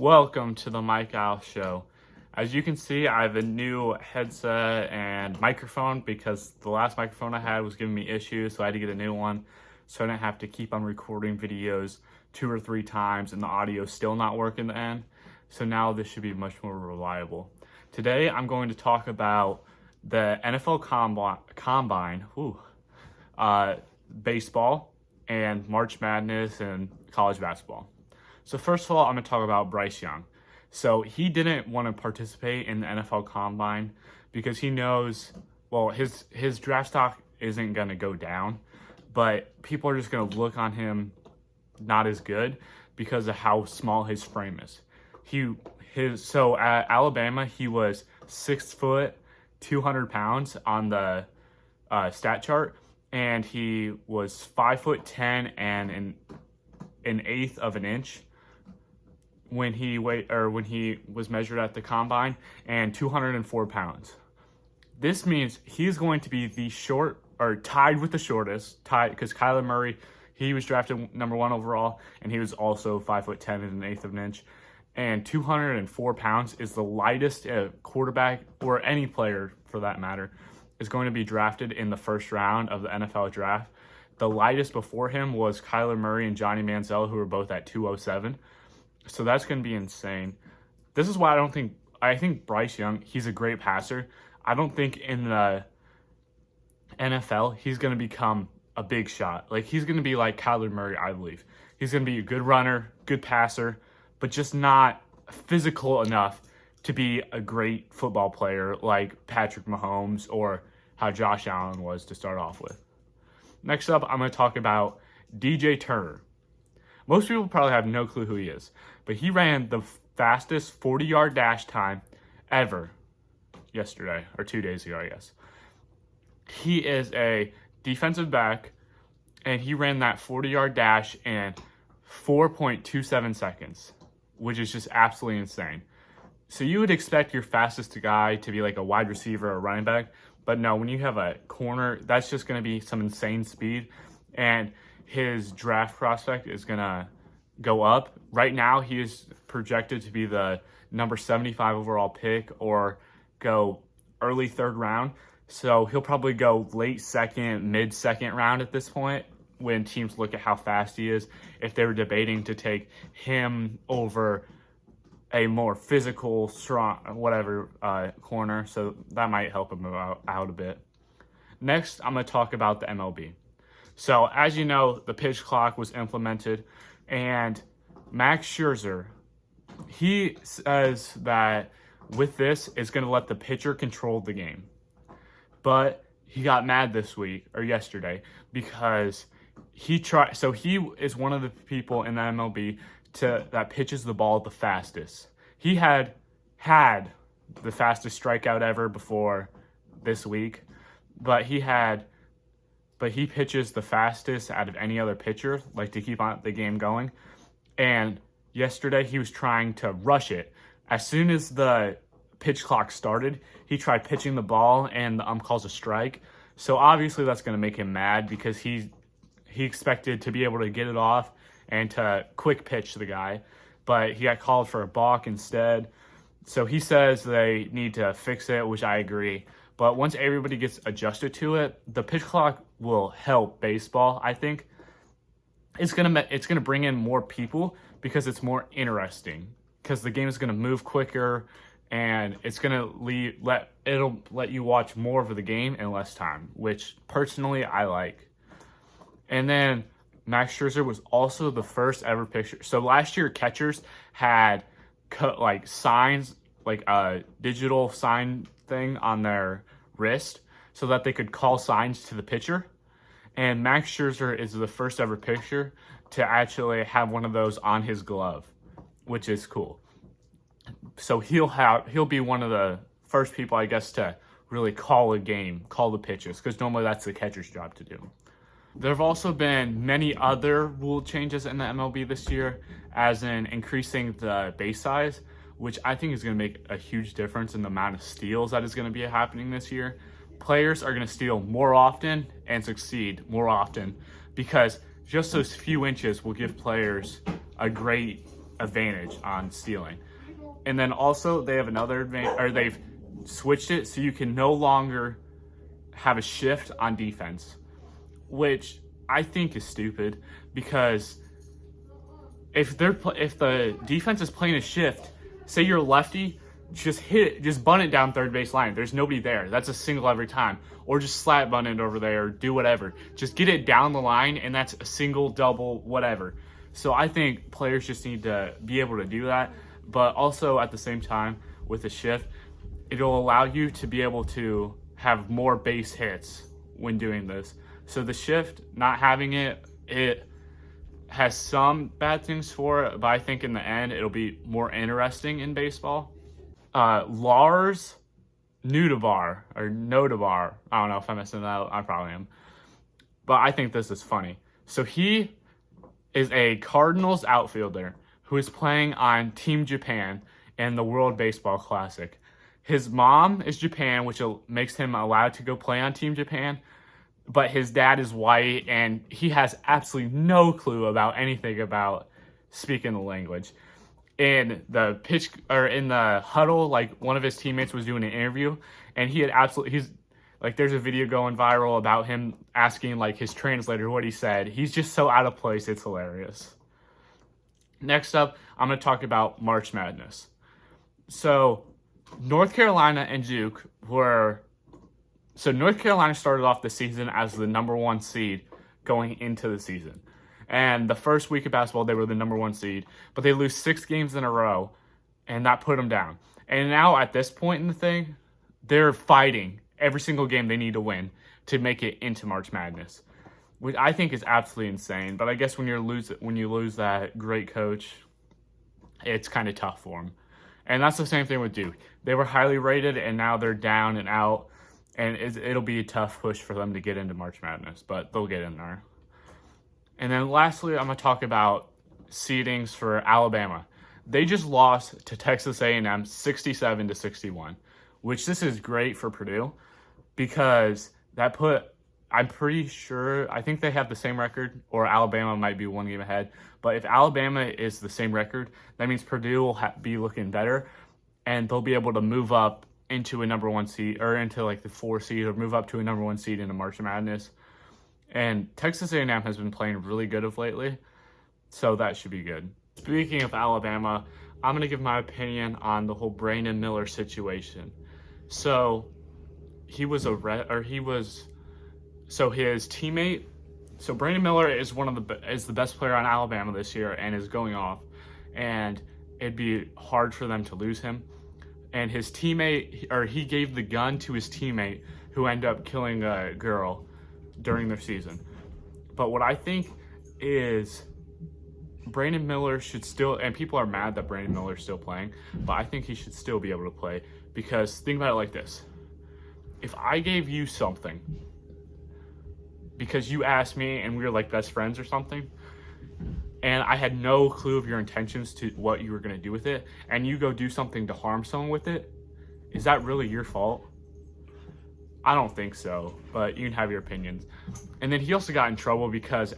Welcome to the Mike Al Show. As you can see, I have a new headset and microphone because the last microphone I had was giving me issues, so I had to get a new one so I didn't have to keep on recording videos 2 or 3 times and the audio still not work in the end. So now this should be much more reliable. Today I'm going to talk about the NFL Combine, baseball, and March Madness and college basketball. So first of all, I'm going to talk about Bryce Young. So he didn't want to participate in the NFL Combine because he knows, well, his draft stock isn't going to go down, but people are just going to look on him not as good because of how small his frame is. So at Alabama, he was 6 foot, 200 pounds on the stat chart, and he was 5'10" and an eighth of an inch when he was measured at the combine, and 204 pounds. This means he's going to be tied with the shortest, because Kyler Murray, he was drafted number 1 overall, and he was also 5'10" and an eighth of an inch. And 204 pounds is the lightest a quarterback, or any player for that matter, is going to be drafted in the first round of the NFL draft. The lightest before him was Kyler Murray and Johnny Manziel, who were both at 207. So that's going to be insane. This is why I think Bryce Young, he's a great passer. I don't think in the NFL he's going to become a big shot. Like, he's going to be like Kyler Murray, I believe. He's going to be a good runner, good passer, but just not physical enough to be a great football player like Patrick Mahomes or how Josh Allen was to start off with. Next up, I'm going to talk about DJ Turner. Most people probably have no clue who he is, but he ran the fastest 40-yard dash time ever yesterday, or 2 days ago, I guess. He is a defensive back, and he ran that 40-yard dash in 4.27 seconds, which is just absolutely insane. So you would expect your fastest guy to be like a wide receiver or running back, but no, when you have a corner, that's just going to be some insane speed, and his draft prospect is going to go up. Right now, he is projected to be the number 75 overall pick or go early 3rd round. So he'll probably go late 2nd, mid-2nd round at this point when teams look at how fast he is. If they were debating to take him over a more physical, strong, corner. So that might help him out a bit. Next, I'm going to talk about the MLB. So, as you know, the pitch clock was implemented, and Max Scherzer, he says that with this, it's going to let the pitcher control the game. But he got mad yesterday, because he is one of the people in the MLB that pitches the ball the fastest. He had the fastest strikeout ever before this week, but he pitches the fastest out of any other pitcher, like to keep on the game going. And yesterday he was trying to rush it. As soon as the pitch clock started, he tried pitching the ball, and the calls a strike. So obviously that's going to make him mad, because he expected to be able to get it off and to quick pitch the guy, but he got called for a balk instead. So he says they need to fix it, which I agree. But once everybody gets adjusted to it, the pitch clock will help baseball. I think it's gonna bring in more people because it's more interesting, because the game is gonna move quicker, and it's gonna let you watch more of the game in less time, which personally I like. And then Max Scherzer was also the first ever pitcher. So last year, catchers had signs, like a digital sign thing on their wrist, so that they could call signs to the pitcher. And Max Scherzer is the first ever pitcher to actually have one of those on his glove, which is cool. So he'll be one of the first people, I guess, to really call a game, call the pitches, because normally that's the catcher's job to do. There have also been many other rule changes in the MLB this year, as in increasing the base size, which I think is going to make a huge difference in the amount of steals that is going to be happening this year. Players are going to steal more often and succeed more often, because just those few inches will give players a great advantage on stealing. And then also they have another advantage, or they've switched it so you can no longer have a shift on defense, which I think is stupid, because if the defense is playing a shift, say you're a lefty, just bunt it down third base line. There's nobody there. That's a single every time. Or just slap bunt it over there, or do whatever. Just get it down the line, and that's a single, double, whatever. So I think players just need to be able to do that. But also at the same time, with the shift, it'll allow you to be able to have more base hits when doing this. So the shift, not having it has some bad things for it, but I think in the end it'll be more interesting in baseball. Lars Nudabar, or Nodabar, I don't know if I'm messing that up, I probably am. But I think this is funny. So he is a Cardinals outfielder who is playing on Team Japan in the World Baseball Classic. His mom is Japan, which makes him allowed to go play on Team Japan, but his dad is white, and he has absolutely no clue about anything about speaking the language. In the in the huddle, like, one of his teammates was doing an interview, and there's a video going viral about him asking, like, his translator what he said. He's just so out of place, it's hilarious. Next up, I'm going to talk about March Madness. So North Carolina and Duke North Carolina started off the season as the number 1 seed going into the season. And the first week of basketball, they were the number 1 seed, but they lose 6 games in a row, and that put them down. And now at this point in the thing, they're fighting every single game they need to win to make it into March Madness, which I think is absolutely insane. But I guess when you lose that great coach, it's kind of tough for them. And that's the same thing with Duke. They were highly rated, and now they're down and out, and it'll be a tough push for them to get into March Madness, but they'll get in there. And then lastly, I'm going to talk about seedings for Alabama. They just lost to Texas A&M 67-61, which this is great for Purdue, because I'm pretty sure, I think they have the same record, or Alabama might be 1 game ahead. But if Alabama is the same record, that means Purdue will be looking better, and they'll be able to move up into a number 1 seed, or into like the 4 seed, or move up to a number 1 seed in the March Madness. And Texas A&M has been playing really good of lately, so that should be good. Speaking of Alabama, I'm going to give my opinion on the whole Brandon Miller situation. So his teammate. So Brandon Miller is is the best player on Alabama this year and is going off, and it'd be hard for them to lose him. And his teammate, he gave the gun to his teammate, who ended up killing a girl during their season. But what I think is Brandon Miller should still, and people are mad that Brandon Miller is still playing, but I think he should still be able to play, because think about it like this. If I gave you something because you asked me and we were like best friends or something, and I had no clue of your intentions to what you were going to do with it, and you go do something to harm someone with it, is that really your fault? I don't think so, but you can have your opinions. And then he also got in trouble because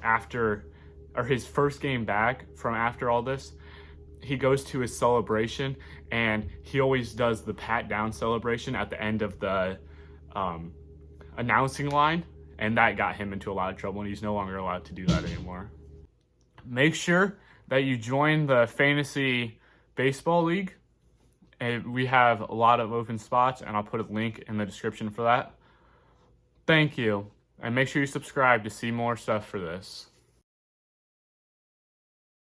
his first game back from after all this, he goes to his celebration, and he always does the pat down celebration at the end of the announcing line, and that got him into a lot of trouble, and he's no longer allowed to do that anymore. Make sure that you join the Fantasy Baseball League. And we have a lot of open spots, and I'll put a link in the description for that. Thank you, and make sure you subscribe to see more stuff for this.